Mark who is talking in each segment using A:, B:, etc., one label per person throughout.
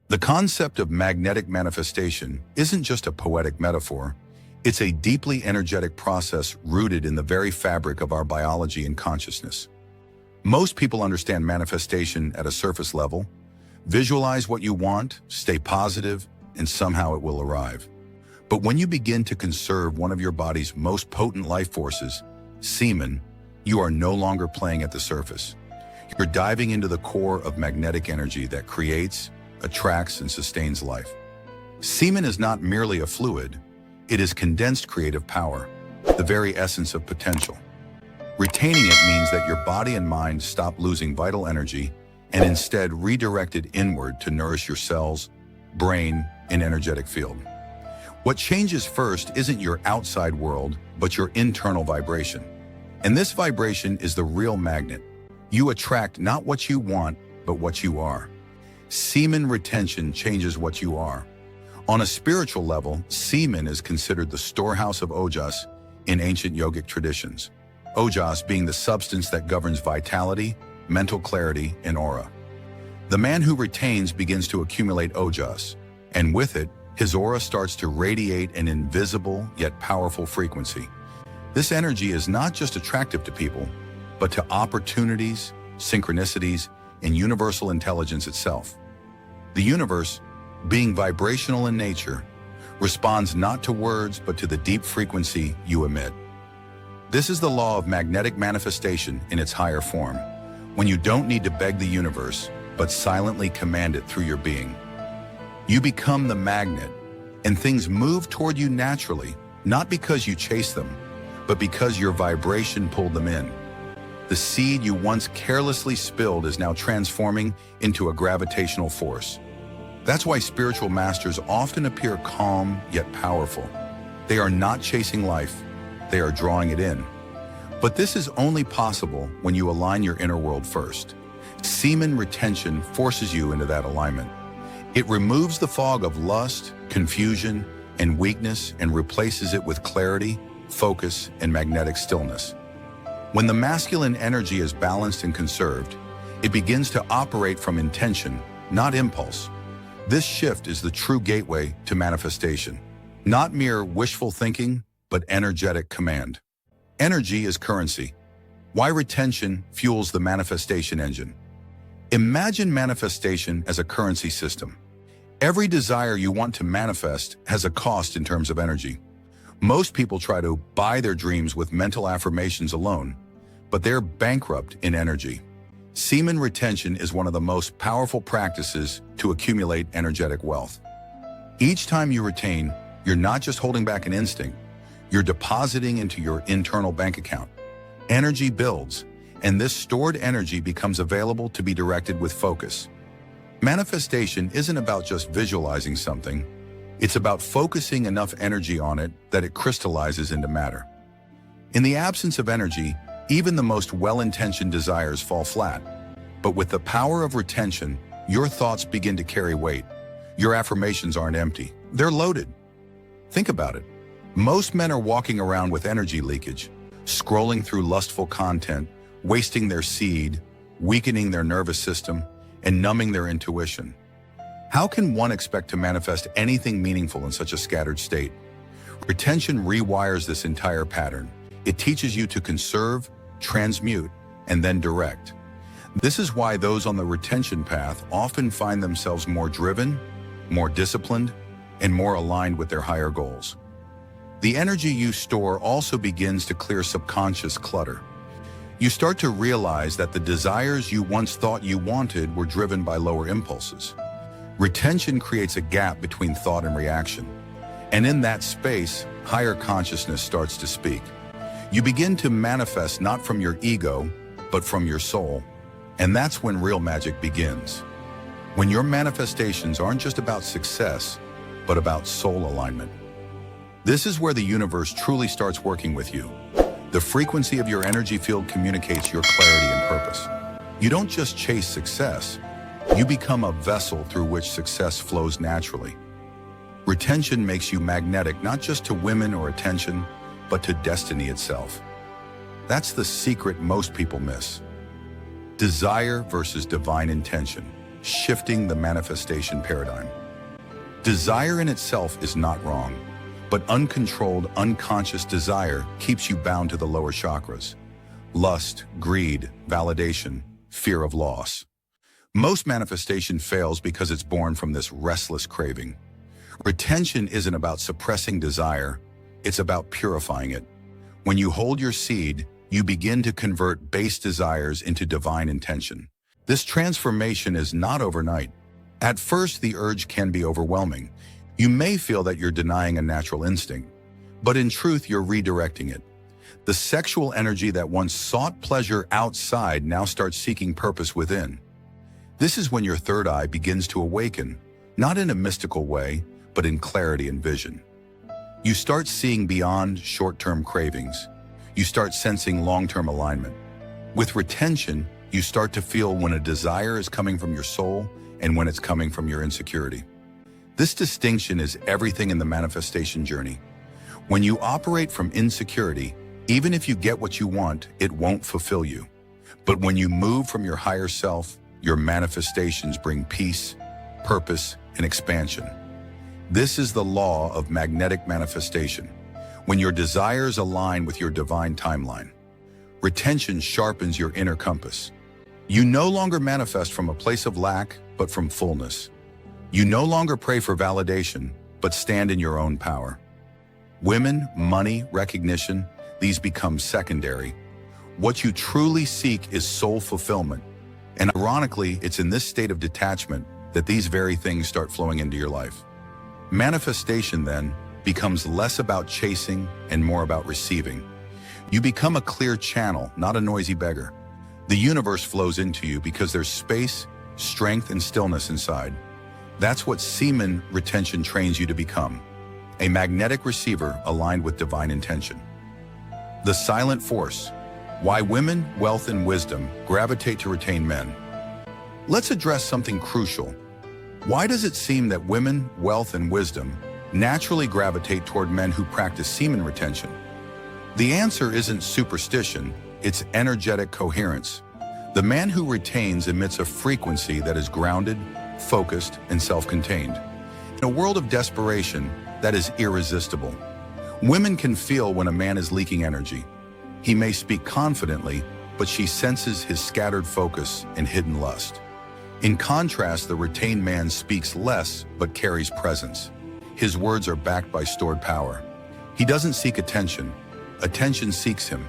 A: The concept of magnetic manifestation isn't just a poetic metaphor. It's a deeply energetic process rooted in the very fabric of our biology and consciousness. Most people understand manifestation at a surface level. Visualize what you want, stay positive, and somehow it will arrive. But when you begin to conserve one of your body's most potent life forces, semen, you are no longer playing at the surface. You're diving into the core of magnetic energy that creates, attracts, and sustains life. Semen is not merely a fluid, it is condensed creative power, the very essence of potential. Retaining it means that your body and mind stop losing vital energy and instead redirect it inward to nourish your cells, brain, and energetic field. What changes first isn't your outside world, but your internal vibration. And this vibration is the real magnet. You attract not what you want, but what you are. Semen retention changes what you are. On a spiritual level, semen is considered the storehouse of ojas in ancient yogic traditions. Ojas being the substance that governs vitality, mental clarity, and aura. The man who retains begins to accumulate ojas, and with it, his aura starts to radiate an invisible yet powerful frequency. This energy is not just attractive to people, but to opportunities, synchronicities, and universal intelligence itself. The universe, being vibrational in nature, responds not to words but to the deep frequency you emit. This is the law of magnetic manifestation in its higher form, when you don't need to beg the universe, but silently command it through your being. You become the magnet, and things move toward you naturally, not because you chase them, but because your vibration pulled them in. The seed you once carelessly spilled is now transforming into a gravitational force. That's why spiritual masters often appear calm yet powerful. They are not chasing life, they are drawing it in. But this is only possible when you align your inner world first. Semen retention forces you into that alignment. It removes the fog of lust, confusion, and weakness and replaces it with clarity, focus, and magnetic stillness. When the masculine energy is balanced and conserved, it begins to operate from intention, not impulse. This shift is the true gateway to manifestation. Not mere wishful thinking, but energetic command. Energy is currency. Why retention fuels the manifestation engine. Imagine manifestation as a currency system. Every desire you want to manifest has a cost in terms of energy. Most people try to buy their dreams with mental affirmations alone, but they're bankrupt in energy. Semen retention is one of the most powerful practices to accumulate energetic wealth. Each time you retain, you're not just holding back an instinct, you're depositing into your internal bank account. Energy builds, and this stored energy becomes available to be directed with focus. Manifestation isn't about just visualizing something, it's about focusing enough energy on it that it crystallizes into matter. In the absence of energy, even the most well-intentioned desires fall flat. But with the power of retention, your thoughts begin to carry weight. Your affirmations aren't empty, they're loaded. Think about it. Most men are walking around with energy leakage, scrolling through lustful content, wasting their seed, weakening their nervous system, and numbing their intuition. How can one expect to manifest anything meaningful in such a scattered state? Retention rewires this entire pattern. It teaches you to conserve, transmute, and then direct. This is why those on the retention path often find themselves more driven, more disciplined, and more aligned with their higher goals. The energy you store also begins to clear subconscious clutter. You start to realize that the desires you once thought you wanted were driven by lower impulses. Retention creates a gap between thought and reaction. And in that space, higher consciousness starts to speak. You begin to manifest not from your ego, but from your soul. And that's when real magic begins. When your manifestations aren't just about success, but about soul alignment. This is where the universe truly starts working with you. The frequency of your energy field communicates your clarity and purpose. You don't just chase success, you become a vessel through which success flows naturally. Retention makes you magnetic not just to women or attention, but to destiny itself. That's the secret most people miss. Desire versus divine intention. shifting the manifestation paradigm. Desire in itself is not wrong, but uncontrolled, unconscious desire keeps you bound to the lower chakras. Lust, greed, validation, fear of loss. Most manifestation fails because it's born from this restless craving. Retention isn't about suppressing desire, it's about purifying it. When you hold your seed, you begin to convert base desires into divine intention. This transformation is not overnight. At first, the urge can be overwhelming. You may feel that you're denying a natural instinct, but in truth, you're redirecting it. The sexual energy that once sought pleasure outside now starts seeking purpose within. This is when your third eye begins to awaken, not in a mystical way, but in clarity and vision. You start seeing beyond short-term cravings. You start sensing long-term alignment. With retention, you start to feel when a desire is coming from your soul and when it's coming from your insecurity. This distinction is everything in the manifestation journey. When you operate from insecurity, even if you get what you want, it won't fulfill you. But when you move from your higher self, your manifestations bring peace, purpose, and expansion. This is the law of magnetic manifestation. When your desires align with your divine timeline, retention sharpens your inner compass. You no longer manifest from a place of lack, but from fullness. You no longer pray for validation, but stand in your own power. Women, money, recognition, these become secondary. What you truly seek is soul fulfillment. And ironically, it's in this state of detachment that these very things start flowing into your life. Manifestation, then, becomes less about chasing and more about receiving. You become a clear channel, not a noisy beggar. The universe flows into you because there's space, strength, and stillness inside. That's what semen retention trains you to become, a magnetic receiver aligned with divine intention. The silent force. Why women, wealth, and wisdom gravitate to retain men. Let's address something crucial. Why does it seem that women, wealth, and wisdom naturally gravitate toward men who practice semen retention? The answer isn't superstition, it's energetic coherence. The man who retains emits a frequency that is grounded, focused, and self-contained. In a world of desperation, that is irresistible. Women can feel when a man is leaking energy. He may speak confidently, but she senses his scattered focus and hidden lust. In contrast, the retained man speaks less, but carries presence. His words are backed by stored power. He doesn't seek attention. Attention seeks him.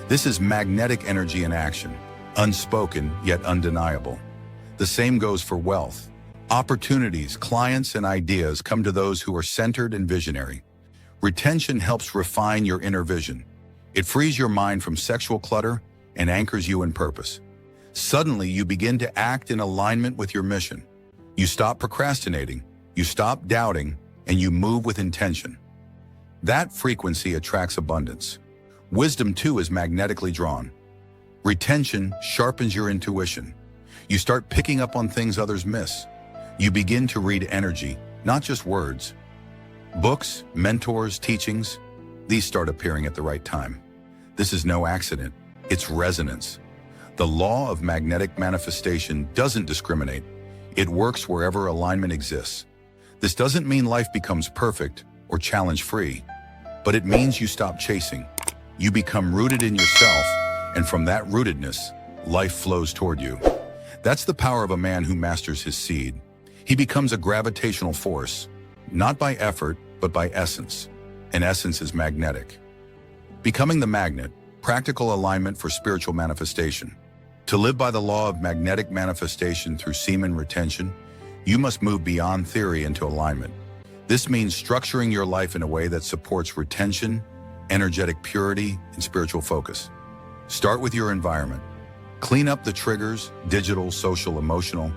A: This is magnetic energy in action, unspoken yet undeniable. The same goes for wealth. Opportunities, clients, and ideas come to those who are centered and visionary. Retention helps refine your inner vision. It frees your mind from sexual clutter and anchors you in purpose. Suddenly, you begin to act in alignment with your mission. You stop procrastinating, you stop doubting, and you move with intention. That frequency attracts abundance. Wisdom, too, is magnetically drawn. Retention sharpens your intuition. You start picking up on things others miss. You begin to read energy, not just words. Books, mentors, teachings, these start appearing at the right time. This is no accident, it's resonance. The law of magnetic manifestation doesn't discriminate. It works wherever alignment exists. This doesn't mean life becomes perfect or challenge-free, but it means you stop chasing. You become rooted in yourself, and from that rootedness, life flows toward you. That's the power of a man who masters his seed. He becomes a gravitational force, not by effort, but by essence. And essence is magnetic. Becoming the magnet, practical alignment for spiritual manifestation. To live by the law of magnetic manifestation through semen retention, you must move beyond theory into alignment. This means structuring your life in a way that supports retention, energetic purity, and spiritual focus. Start with your environment. Clean up the triggers, digital, social, emotional,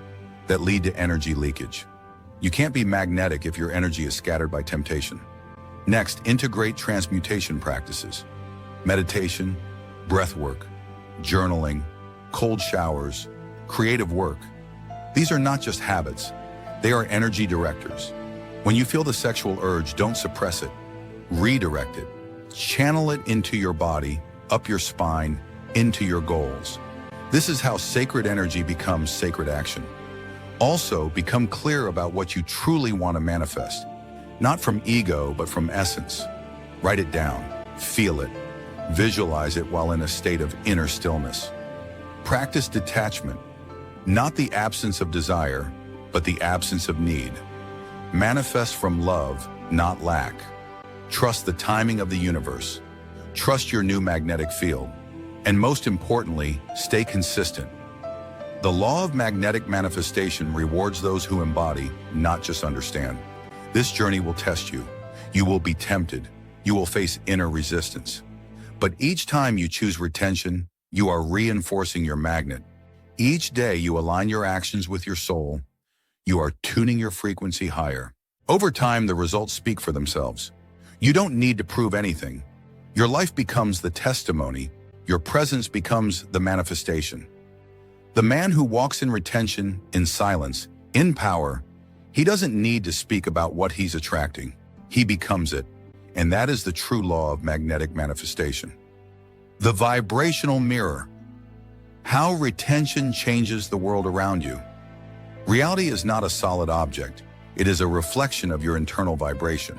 A: that lead to energy leakage. You can't be magnetic if your energy is scattered by temptation. Next, integrate transmutation practices. Meditation, breath work, journaling, cold showers, creative work. These are not just habits, they are energy directors. When you feel the sexual urge, don't suppress it. Redirect it. Channel it into your body, up your spine, into your goals. This is how sacred energy becomes sacred action. Also, become clear about what you truly want to manifest, not from ego, but from essence. Write it down, feel it, visualize it while in a state of inner stillness. Practice detachment, not the absence of desire, but the absence of need. Manifest from love, not lack. Trust the timing of the universe. Trust your new magnetic field. And most importantly, stay consistent. The law of magnetic manifestation rewards those who embody, not just understand. This journey will test you. You will be tempted. You will face inner resistance. But each time you choose retention, you are reinforcing your magnet. Each day you align your actions with your soul. You are tuning your frequency higher. Over time, the results speak for themselves. You don't need to prove anything. Your life becomes the testimony. Your presence becomes the manifestation. The man who walks in retention, in silence, in power, he doesn't need to speak about what he's attracting. He becomes it. And that is the true law of magnetic manifestation. The vibrational mirror. How retention changes the world around you. Reality is not a solid object. It is a reflection of your internal vibration.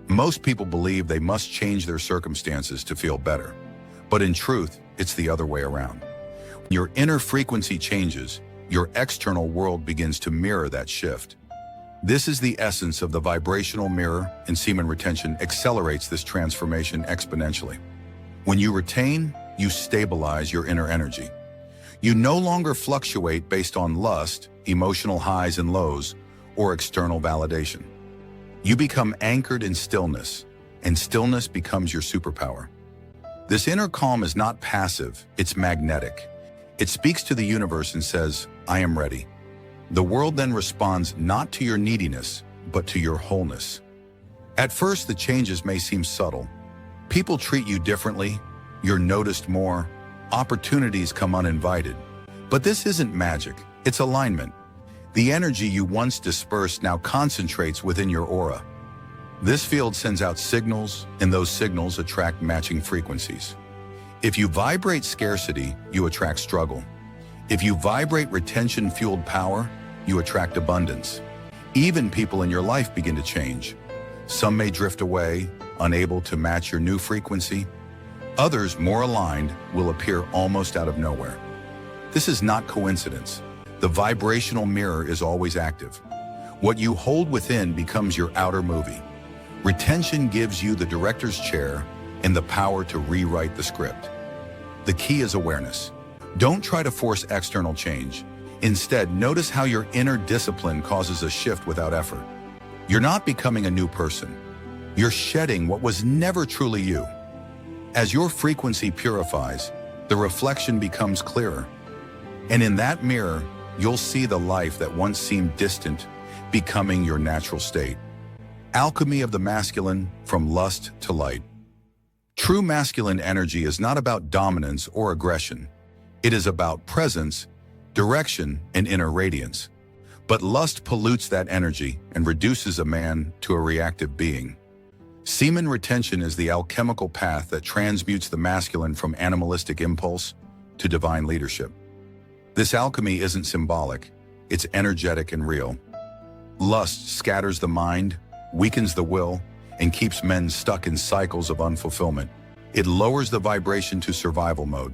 A: Most people believe they must change their circumstances to feel better. But in truth, it's the other way around. When your inner frequency changes, your external world begins to mirror that shift. This is the essence of the vibrational mirror, and semen retention accelerates this transformation exponentially. When you retain, you stabilize your inner energy. You no longer fluctuate based on lust, emotional highs and lows, or external validation. You become anchored in stillness, and stillness becomes your superpower. This inner calm is not passive, it's magnetic. It speaks to the universe and says, I am ready. The world then responds not to your neediness, but to your wholeness. At first, the changes may seem subtle. People treat you differently, you're noticed more, opportunities come uninvited. But this isn't magic, it's alignment. The energy you once dispersed now concentrates within your aura. This field sends out signals, and those signals attract matching frequencies. If you vibrate scarcity, you attract struggle. If you vibrate retention-fueled power, you attract abundance. Even people in your life begin to change. Some may drift away, unable to match your new frequency. Others, more aligned, will appear almost out of nowhere. This is not coincidence. The vibrational mirror is always active. What you hold within becomes your outer movie. Retention gives you the director's chair and the power to rewrite the script. The key is awareness. Don't try to force external change. Instead, notice how your inner discipline causes a shift without effort. You're not becoming a new person. You're shedding what was never truly you. As your frequency purifies, the reflection becomes clearer. And in that mirror, you'll see the life that once seemed distant, becoming your natural state. Alchemy of the masculine, from lust to light. True masculine energy is not about dominance or aggression. It is about presence, direction, and inner radiance. But lust pollutes that energy and reduces a man to a reactive being. Semen retention is the alchemical path that transmutes the masculine from animalistic impulse to divine leadership. This alchemy isn't symbolic, it's energetic and real. Lust scatters the mind, weakens the will, and keeps men stuck in cycles of unfulfillment. It lowers the vibration to survival mode.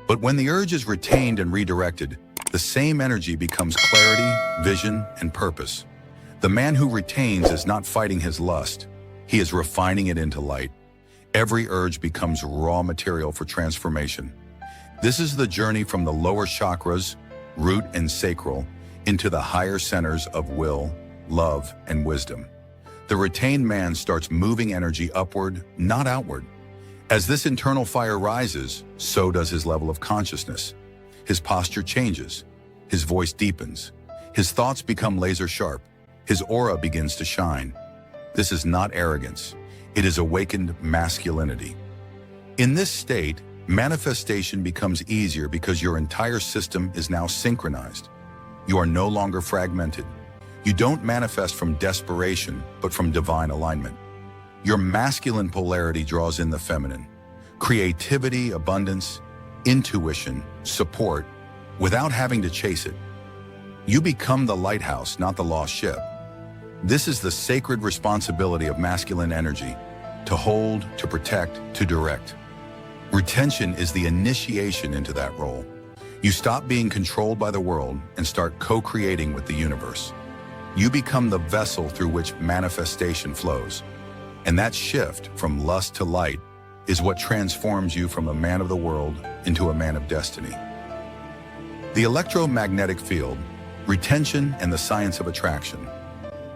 A: But when the urge is retained and redirected, the same energy becomes clarity, vision, and purpose. The man who retains is not fighting his lust. He is refining it into light. Every urge becomes raw material for transformation. This is the journey from the lower chakras, root and sacral, into the higher centers of will, love, and wisdom. The retained man starts moving energy upward, not outward. As this internal fire rises, so does his level of consciousness. His posture changes. His voice deepens. His thoughts become laser sharp. His aura begins to shine. This is not arrogance. It is awakened masculinity. In this state, manifestation becomes easier because your entire system is now synchronized. You are no longer fragmented. You don't manifest from desperation, but from divine alignment. Your masculine polarity draws in the feminine. Creativity, abundance, intuition, support, without having to chase it. You become the lighthouse, not the lost ship. This is the sacred responsibility of masculine energy, to hold, to protect, to direct. Retention is the initiation into that role. You stop being controlled by the world and start co-creating with the universe. You become the vessel through which manifestation flows. And that shift from lust to light is what transforms you from a man of the world into a man of destiny. The electromagnetic field, retention, and the science of attraction.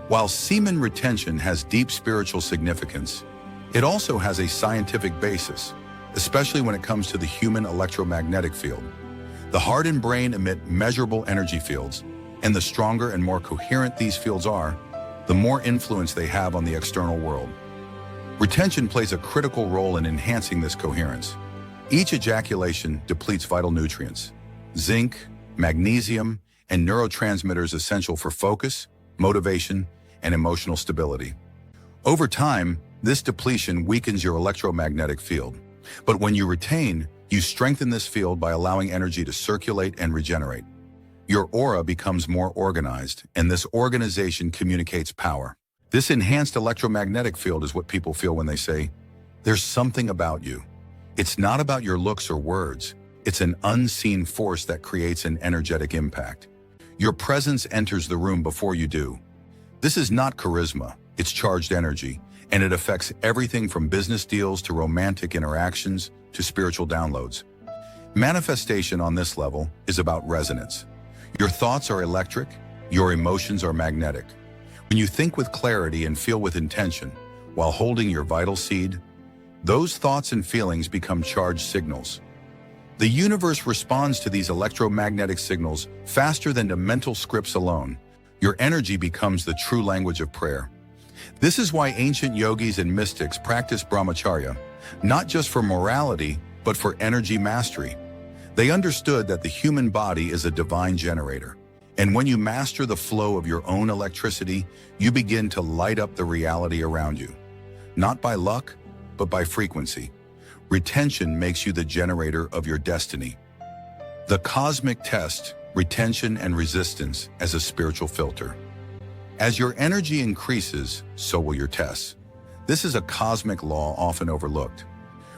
A: While semen retention has deep spiritual significance, it also has a scientific basis, especially when it comes to the human electromagnetic field. The heart and brain emit measurable energy fields, and the stronger and more coherent these fields are, the more influence they have on the external world. Retention plays a critical role in enhancing this coherence. Each ejaculation depletes vital nutrients, zinc, magnesium, and neurotransmitters essential for focus, motivation, and emotional stability. Over time, this depletion weakens your electromagnetic field. But when you retain, you strengthen this field by allowing energy to circulate and regenerate. Your aura becomes more organized, and this organization communicates power. This enhanced electromagnetic field is what people feel when they say, "There's something about you." It's not about your looks or words. It's an unseen force that creates an energetic impact. Your presence enters the room before you do. This is not charisma, it's charged energy, and it affects everything from business deals to romantic interactions to spiritual downloads. Manifestation on this level is about resonance. Your thoughts are electric, your emotions are magnetic. When you think with clarity and feel with intention, while holding your vital seed, those thoughts and feelings become charged signals. The universe responds to these electromagnetic signals faster than to mental scripts alone. Your energy becomes the true language of prayer. This is why ancient yogis and mystics practiced brahmacharya, not just for morality, but for energy mastery. They understood that the human body is a divine generator. And when you master the flow of your own electricity, you begin to light up the reality around you. Not by luck, but by frequency. Retention makes you the generator of your destiny. The cosmic test, retention and resistance as a spiritual filter. As your energy increases, so will your tests. This is a cosmic law often overlooked.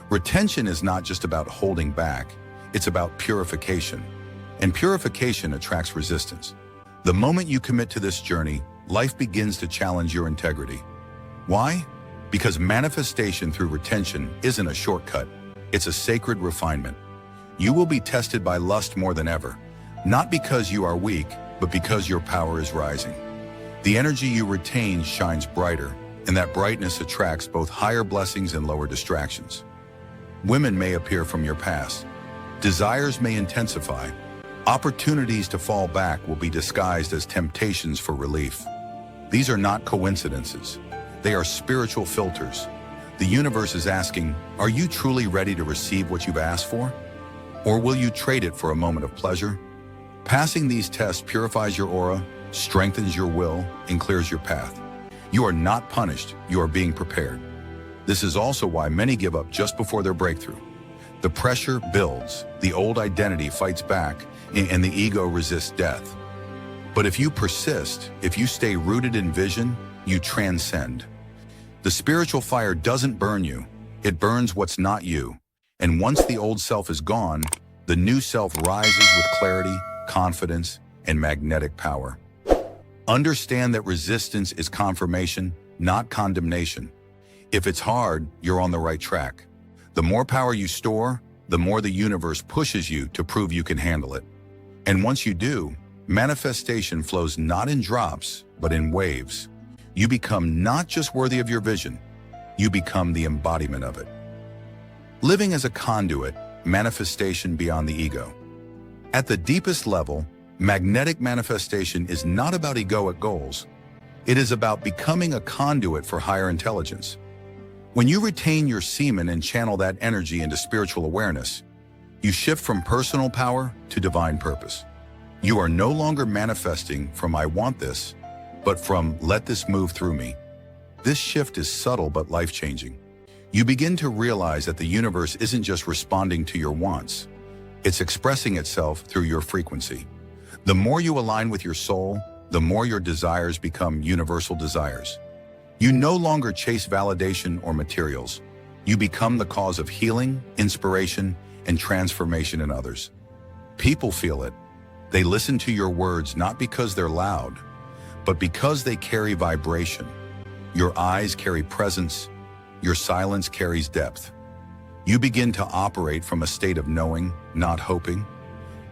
A: Retention is not just about holding back, it's about purification. And purification attracts resistance. The moment you commit to this journey, life begins to challenge your integrity. Why? Because manifestation through retention isn't a shortcut, it's a sacred refinement. You will be tested by lust more than ever, not because you are weak, but because your power is rising. The energy you retain shines brighter, and that brightness attracts both higher blessings and lower distractions. Women may appear from your past. Desires may intensify. Opportunities to fall back will be disguised as temptations for relief. These are not coincidences. They are spiritual filters. The universe is asking, are you truly ready to receive what you've asked for? Or will you trade it for a moment of pleasure? Passing these tests purifies your aura, strengthens your will, and clears your path. You are not punished, you are being prepared. This is also why many give up just before their breakthrough. The pressure builds, the old identity fights back, and the ego resists death. But if you persist, if you stay rooted in vision, you transcend. The spiritual fire doesn't burn you, it burns what's not you. And once the old self is gone, the new self rises with clarity, confidence, and magnetic power. Understand that resistance is confirmation, not condemnation. If it's hard, you're on the right track. The more power you store, the more the universe pushes you to prove you can handle it. And once you do, manifestation flows not in drops, but in waves. You become not just worthy of your vision, you become the embodiment of it. Living as a conduit, manifestation beyond the ego. At the deepest level, magnetic manifestation is not about egoic goals. It is about becoming a conduit for higher intelligence. When you retain your semen and channel that energy into spiritual awareness, you shift from personal power to divine purpose. You are no longer manifesting from "I want this," but from "let this move through me." This shift is subtle but life-changing. You begin to realize that the universe isn't just responding to your wants, it's expressing itself through your frequency. The more you align with your soul, the more your desires become universal desires. You no longer chase validation or materials. You become the cause of healing, inspiration, and transformation in others. People feel it. They listen to your words not because they're loud, but because they carry vibration. Your eyes carry presence. Your silence carries depth. You begin to operate from a state of knowing, not hoping.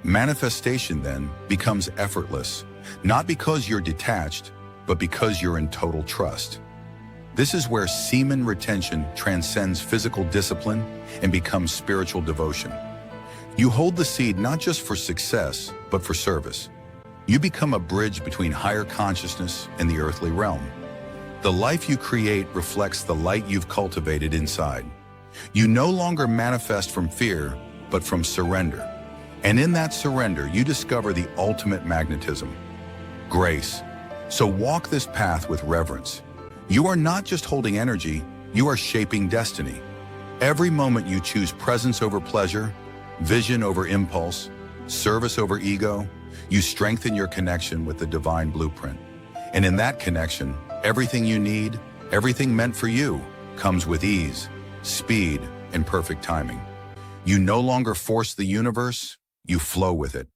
A: Manifestation then becomes effortless, not because you're detached, but because you're in total trust. This is where semen retention transcends physical discipline and becomes spiritual devotion. You hold the seed not just for success, but for service. You become a bridge between higher consciousness and the earthly realm. The life you create reflects the light you've cultivated inside. You no longer manifest from fear, but from surrender. And in that surrender, you discover the ultimate magnetism, grace. So walk this path with reverence. You are not just holding energy, you are shaping destiny. Every moment you choose presence over pleasure, vision over impulse, service over ego, you strengthen your connection with the divine blueprint. And in that connection, everything you need, everything meant for you, comes with ease, speed, and perfect timing. You no longer force the universe, you flow with it.